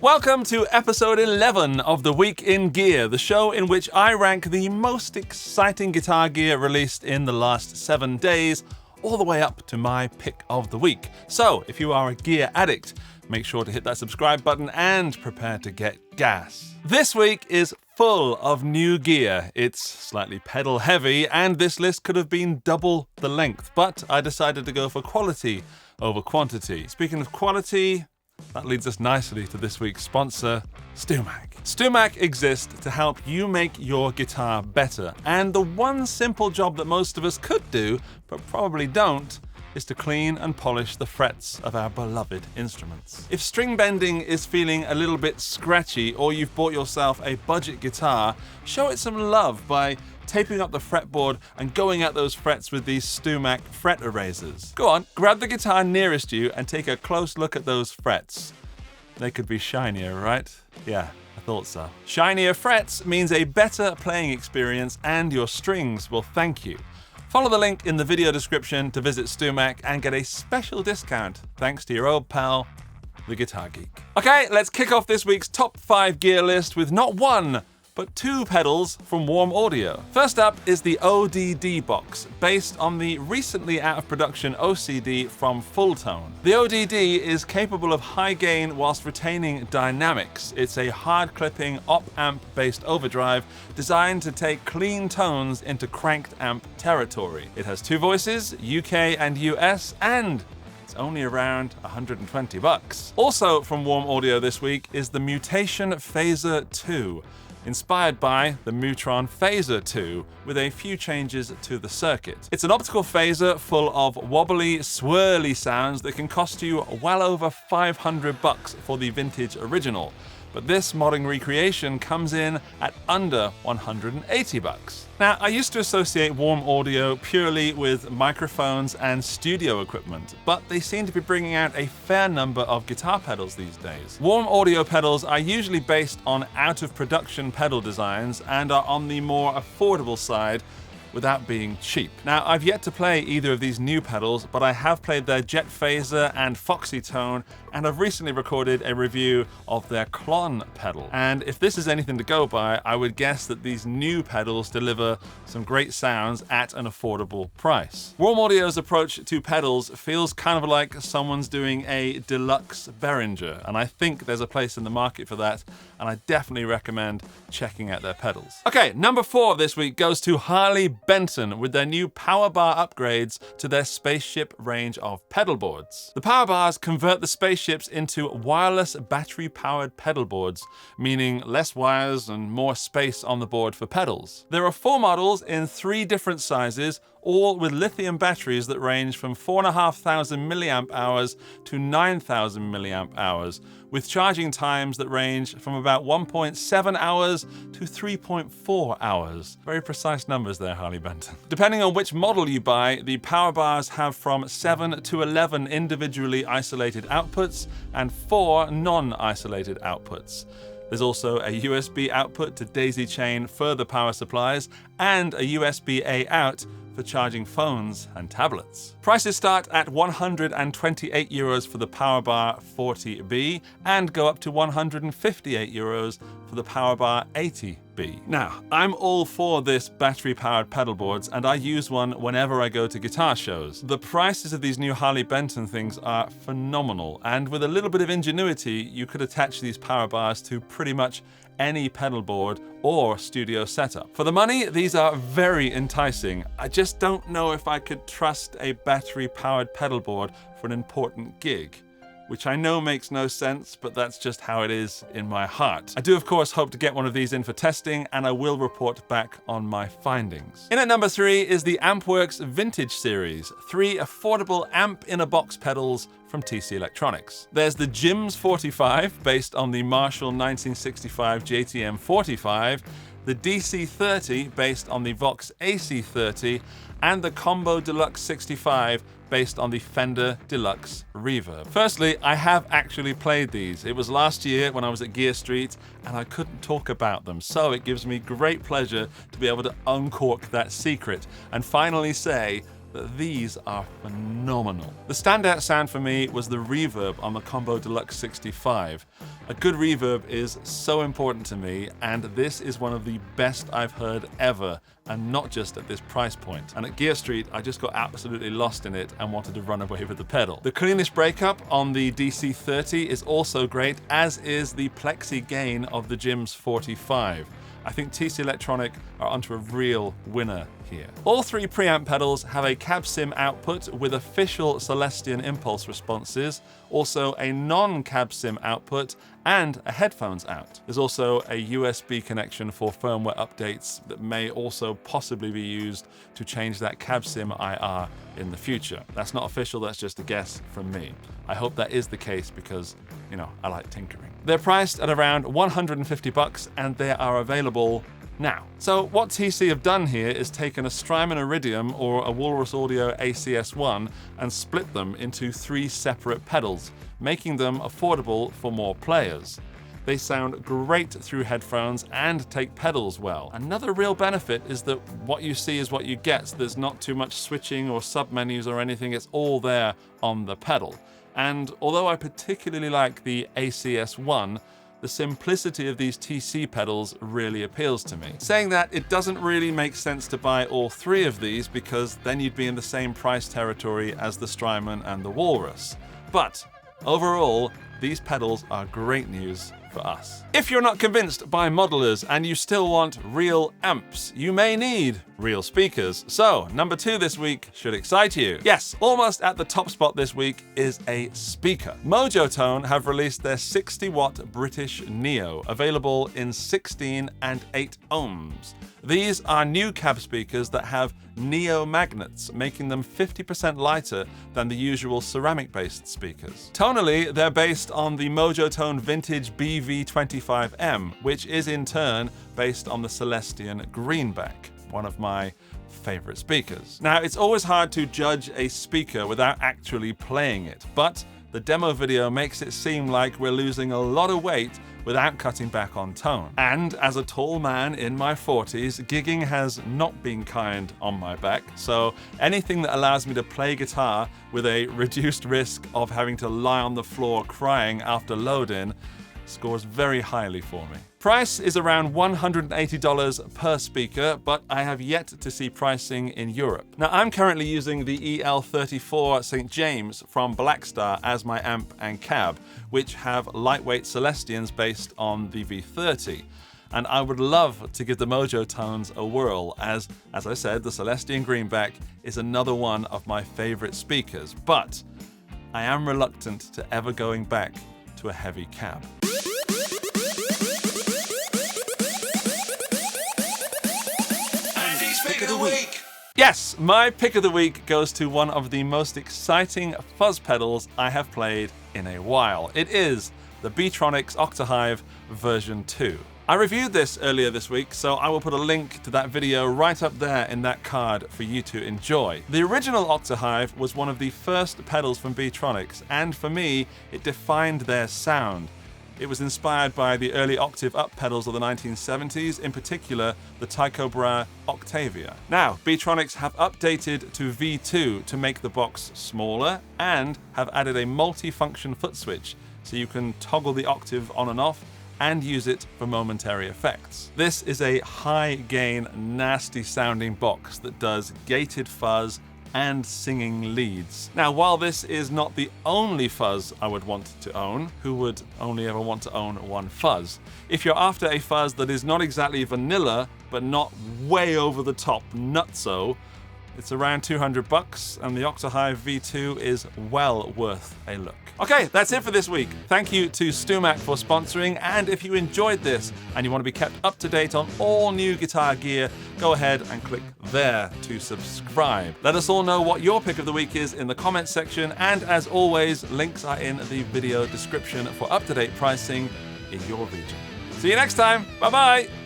Welcome to episode 11 of The Week in Gear, the show in which I rank the most exciting guitar gear released in the last 7 days, all the way up to my pick of the week. So, if you are a gear addict, make sure to hit that subscribe button and prepare to get gas. This week is full of new gear. It's slightly pedal heavy, and this list could have been double the length, but I decided to go for quality over quantity. Speaking of quality, that leads us nicely to this week's sponsor, stewmac. stewmac exists to help you make your guitar better, and the one simple job that most of us could do, but probably don't, is to clean and polish the frets of our beloved instruments. If string bending is feeling a little bit scratchy, or you've bought yourself a budget guitar, show it some love by taping up the fretboard and going at those frets with these stewmac fret erasers. Go on, grab the guitar nearest you and take a close look at those frets. They could be shinier, right? Yeah, I thought so. Shinier frets means a better playing experience, and your strings will thank you. Follow the link in the video description to visit stewmac and get a special discount thanks to your old pal, TheGuitarGeek. Okay, let's kick off this week's top 5 gear list with not one, but 2 pedals from Warm Audio. First up is the ODD box, based on the recently out of production OCD from Fulltone. The ODD is capable of high gain whilst retaining dynamics. It's a hard clipping op-amp based overdrive designed to take clean tones into cranked amp territory. It has 2 voices, UK and US, and it's only around $120. Also from Warm Audio this week is the Mutation Phasor II, inspired by the Mutation Phasor II, with a few changes to the circuit. It's an optical phaser full of wobbly, swirly sounds that can cost you well over $500 for the vintage original. But this modern recreation comes in at under $180. Now, I used to associate Warm Audio purely with microphones and studio equipment, but they seem to be bringing out a fair number of guitar pedals these days. Warm Audio pedals are usually based on out-of-production pedal designs and are on the more affordable side, without being cheap. Now, I've yet to play either of these new pedals, but I have played their Jet Phaser and Foxy Tone, and I've recently recorded a review of their Klon pedal. And if this is anything to go by, I would guess that these new pedals deliver some great sounds at an affordable price. Warm Audio's approach to pedals feels kind of like someone's doing a deluxe Behringer, and I think there's a place in the market for that, and I definitely recommend checking out their pedals. Okay, number 4 this week goes to Harley Benton with their new Powerbar upgrades to their spaceship range of pedal boards. The Powerbars convert the spaceships into wireless battery-powered pedal boards, meaning less wires and more space on the board for pedals. There are 4 models in 3 different sizes, all with lithium batteries that range from 4,500 milliamp hours to 9,000 milliamp hours, with charging times that range from about 1.7 hours to 3.4 hours. Very precise numbers there, Harley Benton. Depending on which model you buy, the Powerbars have from 7 to 11 individually isolated outputs and 4 non-isolated outputs. There's also a USB output to daisy chain further power supplies and a USB-A out for charging phones and tablets. Prices start at €128 for the Powerbar 40B and go up to €158 for the Powerbar 80B. Now, I'm all for this battery-powered pedal boards, and I use one whenever I go to guitar shows. The prices of these new Harley Benton things are phenomenal, and with a little bit of ingenuity, you could attach these Powerbars to pretty much any pedal board or studio setup. For the money, these are very enticing. I just don't know if I could trust a battery-powered pedal board for an important gig, which I know makes no sense, but that's just how it is in my heart. I do, of course, hope to get one of these in for testing, and I will report back on my findings. In at number 3 is the Ampworx Vintage Series, 3 affordable amp-in-a-box pedals from TC Electronics. There's the Jims 45, based on the Marshall 1965 JTM 45, the DC30, based on the Vox AC30, and the Combo Deluxe 65, based on the Fender Deluxe Reverb. Firstly, I have actually played these. It was last year when I was at Gear Street, and I couldn't talk about them, so it gives me great pleasure to be able to uncork that secret and finally say, that these are phenomenal. The standout sound for me was the reverb on the Combo Deluxe 65. A good reverb is so important to me, and this is one of the best I've heard ever, and not just at this price point. And at Gear Street, I just got absolutely lost in it and wanted to run away with the pedal. The cleanest breakup on the DC30 is also great, as is the plexi gain of the Jim's 45. I think TC Electronic are onto a real winner here. All three preamp pedals have a cab sim output with official 𝗚𝗏𝗡𝗏 impulse responses, also a non-cab sim output, and a headphones out. There's also a USB connection for firmware updates that may also possibly be used to change that cab sim IR in the future. That's not official, that's just a guess from me. I hope that is the case because, you know, I like tinkering. They're priced at around 150 bucks and they are available now. So what TC have done here is taken a Strymon Iridium or a Walrus Audio ACS1 and split them into 3 separate pedals, making them affordable for more players. They sound great through headphones and take pedals well. Another real benefit is that what you see is what you get. So there's not too much switching or sub-menus or anything, it's all there on the pedal. And although I particularly like the ACS1, the simplicity of these TC pedals really appeals to me. Saying that, it doesn't really make sense to buy all 3 of these because then you'd be in the same price territory as the Strymon and the Walrus. But overall, these pedals are great news for us. If you're not convinced by modelers and you still want real amps, you may need real speakers. So, number 2 this week should excite you. Yes, almost at the top spot this week is a speaker. MojoTone have released their 60-watt British Neo, available in 16 and 8 ohms. These are new cab speakers that have Neo magnets, making them 50% lighter than the usual ceramic-based speakers. Tonally, they're based on the MojoTone vintage BV-25M, which is in turn based on the Celestion Greenback, one of my favorite speakers. Now, it's always hard to judge a speaker without actually playing it, but the demo video makes it seem like we're losing a lot of weight without cutting back on tone. And as a tall man in my 40s, gigging has not been kind on my back, so anything that allows me to play guitar with a reduced risk of having to lie on the floor crying after load-in scores very highly for me. Price is around $180 per speaker, but I have yet to see pricing in Europe. Now, I'm currently using the EL34 St. James from Blackstar as my amp and cab, which have lightweight Celestions based on the V30. And I would love to give the MojoTones a whirl, as I said, the Celestion Greenback is another one of my favorite speakers, but I am reluctant to ever going back to a heavy cab. Pick of the week. Yes, my pick of the week goes to one of the most exciting fuzz pedals I have played in a while. It is the Beetronics Octahive V2. I reviewed this earlier this week, so I will put a link to that video right up there in that card for you to enjoy. The original Octahive was one of the first pedals from Beetronics, and for me, it defined their sound. It was inspired by the early octave up pedals of the 1970s, in particular the Tycho Brahe Octavia. Now, Beetronics have updated to V2 to make the box smaller and have added a multi-function foot switch, so you can toggle the octave on and off and use it for momentary effects. This is a high-gain, nasty-sounding box that does gated fuzz and singing leads. Now, while this is not the only fuzz I would want to own, who would only ever want to own one fuzz? If you're after a fuzz that is not exactly vanilla, but not way over the top nutso, it's around 200 bucks, and the Octahive V2 is well worth a look. Okay, that's it for this week. Thank you to stewmac for sponsoring, and if you enjoyed this and you want to be kept up to date on all new guitar gear, go ahead and click there to subscribe. Let us all know what your pick of the week is in the comments section, and as always, links are in the video description for up-to-date pricing in your region. See you next time. Bye-bye.